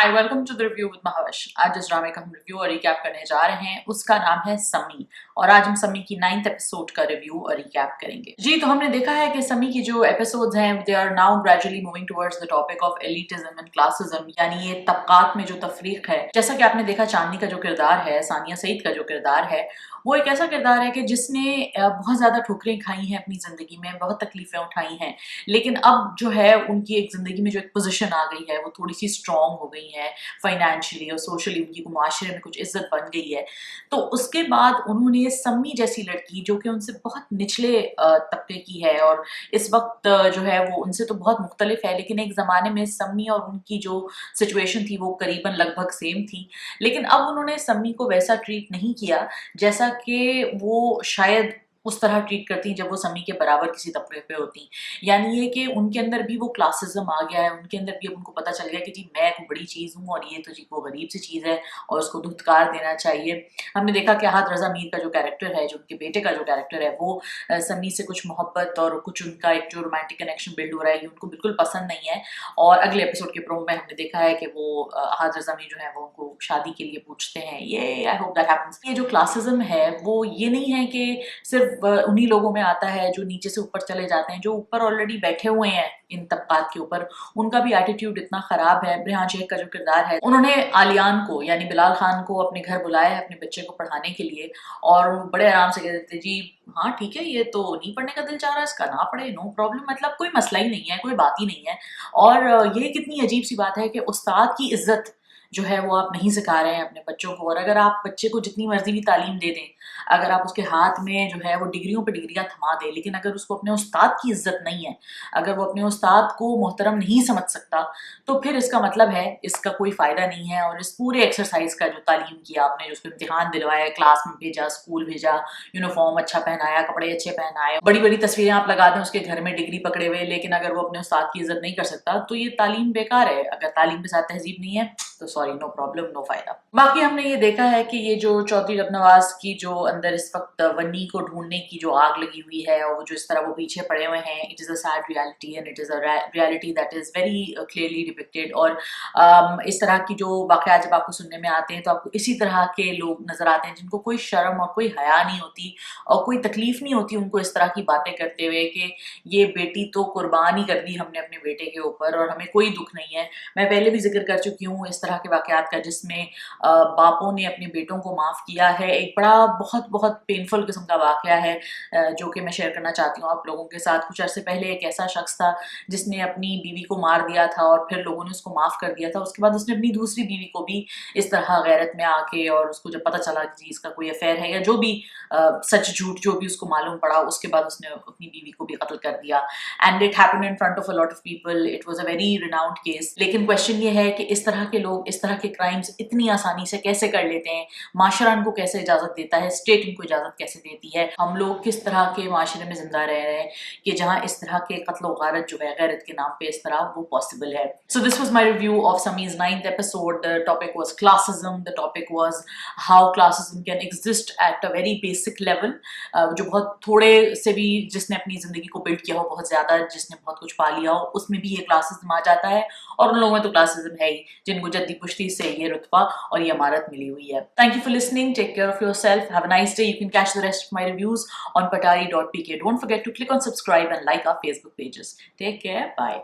Hi welcome to the review with Mahvash. आज जिस ड्रामे का हम रिव्यू और रिकैप करने जा रहे हैं उसका नाम है समी, और आज हम समी की 9th एपिसोड का रिव्यू और रिकैप करेंगे। जी, तो हमने देखा है कि समी की जो एपिसोड्स हैं they are now gradually moving towards the topic of elitism and classism, यानी ये तबकात में जो तफरीक है। जैसा कि आपने देखा, चांदनी का जो किरदार है, सानिया सईद का जो किरदार है, वो एक ऐसा किरदार है कि जिसने बहुत ज़्यादा ठोकरें खाई हैं अपनी ज़िंदगी में, बहुत तकलीफ़ें उठाई हैं, लेकिन अब जो है उनकी एक ज़िंदगी में जो एक पोजीशन आ गई है वो थोड़ी सी स्ट्रॉन्ग हो गई है फाइनेंशियली और सोशली, उनकी मुआशरे में कुछ इज्जत बन गई है। तो उसके बाद उन्होंने सम्मी जैसी लड़की, जो कि उनसे बहुत निचले तबके की है और इस वक्त जो है वो उनसे तो बहुत मुख्तलिफ है, लेकिन एक ज़माने में सम्मी और उनकी जो सिचुएशन थी वो करीबन लगभग सेम थी। लेकिन अब उन्होंने सम्मी को वैसा ट्रीट नहीं किया जैसा कि वो शायद उस तरह ट्रीट करती जब वो सम्मी के बराबर किसी तबके पे होती। यानी ये कि उनके अंदर भी वो क्लासिज्म आ गया है, उनके अंदर भी अब उनको पता चल गया कि जी मैं एक बड़ी चीज़ हूँ और ये तो जी वो गरीब सी चीज़ है और उसको धुतकार देना चाहिए। हमने देखा कि आहत रज़ा मीर का जो कैरेक्टर है, जो उनके बेटे का जो कैरेक्टर है, वो सम्मी से कुछ मोहब्बत और कुछ उनका एक जो रोमांटिक कनेक्शन बिल्ड हो रहा है ये उनको बिल्कुल पसंद नहीं है। और अगले एपिसोड के प्रोमो में हमने देखा है कि वो आहत रज़ा मीर जो है वो उनको शादी के लिए पूछते हैं। ये आई होप दैट हैपेंस। ये जो क्लासिज्म है वो ये नहीं है कि सिर्फ उन्हीं लोगों में आता है जो नीचे से ऊपर चले जाते हैं। जो ऊपर ऑलरेडी बैठे हुए हैं इन तबकात के ऊपर, उनका भी एटीट्यूड इतना खराब है। रेहान शेख का जो किरदार है, उन्होंने आलियान को यानी बिलाल खान को अपने घर बुलाया है अपने बच्चे को पढ़ाने के लिए, और बड़े आराम से कह देते जी हाँ ठीक है, ये तो नहीं पढ़ने का दिल चाह रहा है, इसका ना पढ़े, नो प्रॉब्लम, मतलब कोई मसला ही नहीं है, कोई बात ही नहीं है। और ये कितनी अजीब सी बात है कि उस्ताद की इज्जत जो है वो आप नहीं सिखा रहे हैं अपने बच्चों को। और अगर आप बच्चे को जितनी मर्जी भी तालीम दे दें, अगर आप उसके हाथ में जो है वो डिग्रियों पे डिग्रियां थमा दें, लेकिन अगर उसको अपने उस्ताद की इज्जत नहीं है, अगर वो अपने उस्ताद को मोहतरम नहीं समझ सकता, तो फिर इसका मतलब है इसका कोई फ़ायदा नहीं है। और इस पूरे एक्सरसाइज का जो तालीम किया आपने, जो उसको इम्तिहान दिलवाया, क्लास में भेजा, स्कूल भेजा, यूनिफॉर्म अच्छा पहनाया, कपड़े अच्छे पहनाए, बड़ी बड़ी तस्वीरें आप लगा दें उसके घर में डिग्री पकड़े हुए, लेकिन अगर वो अपने उस्ताद की इज्जत नहीं कर सकता तो ये तालीम बेकार है। अगर तालीम के साथ तहजीब नहीं है तो सॉरी, नो प्रॉब्लम, नो फायदा। बाकी हमने ये देखा है कि ये जो चौधरी रबनवाज की जो अंदर इस वक्त वन्नी को ढूंढने की जो आग लगी हुई है और जो इस तरह वो पीछे पड़े हुए हैं, it is a sad reality and it is a reality that is very clearly depicted. और इस तरह की जो वाक़यात जब आपको सुनने में आते हैं तो आपको इसी तरह के लोग नज़र आते हैं जिनको कोई शर्म और कोई हया नहीं होती और कोई तकलीफ नहीं होती उनको इस तरह की बातें करते हुए कि ये बेटी तो कुर्बान ही कर दी हमने अपने बेटे के ऊपर और हमें कोई दुख नहीं है। मैं पहले भी जिक्र कर चुकी हूँ इस तरह के वाक़यात का जिसमें बापों ने अपने बेटों को माफ़ किया है। एक बड़ा बहुत पेनफुल किस्म का वाक़या है जो कि मैं शेयर करना चाहती हूँ आप लोगों के साथ। कुछ अरसे पहले एक ऐसा शख्स था जिसने अपनी बीवी को मार दिया था और फिर लोगों ने उसको माफ़ कर दिया था। उसके बाद उसने अपनी दूसरी बीवी को भी इस तरह गैरत में आके, और उसको जब पता चला कि जी इसका कोई अफेयर है या जो भी सच झूठ जो भी उसको मालूम पड़ा, उसके बाद उसने अपनी बीवी को भी कत्ल कर दिया। And it happened in front of a lot of people, it was a very renowned case. लेकिन क्वेश्चन ये है कि इस तरह के लोग इस तरह के क्राइम्स इतनी आसानी से कैसे कर लेते हैं? माशरा इनको कैसे इजाज़त देता है? स्टेट इनको इजाज़त कैसे देती है? हम लोग किस तरह के माशरे में ज़िंदा रह रहे हैं कि जहाँ इस तरह के कत्ल व गारत जो है गैरत के नाम पे इस तरह वो पॉसिबल है। So this was my review of Sami's 9th episode. The topic was classism, the topic was how classism can exist at a very basic level. जो बहुत थोड़े से भी जिसने अपनी ज़िंदगी को बिल्ड किया हो, बहुत ज़्यादा जिसने बहुत कुछ पा लिया हो, उसमें भी ये क्लासिज्म आ जाता है। और उन लोगों में तो क्लासिज्म है ही जिनको जद्दी पुश्ती से ये रुतबा और ये इमारत मिली हुई है। Thank you for listening, take care of yourself, have a nice day. You can catch the rest of my reviews on patari.pk. Don't forget to click on subscribe and like our Facebook pages. Take care, bye.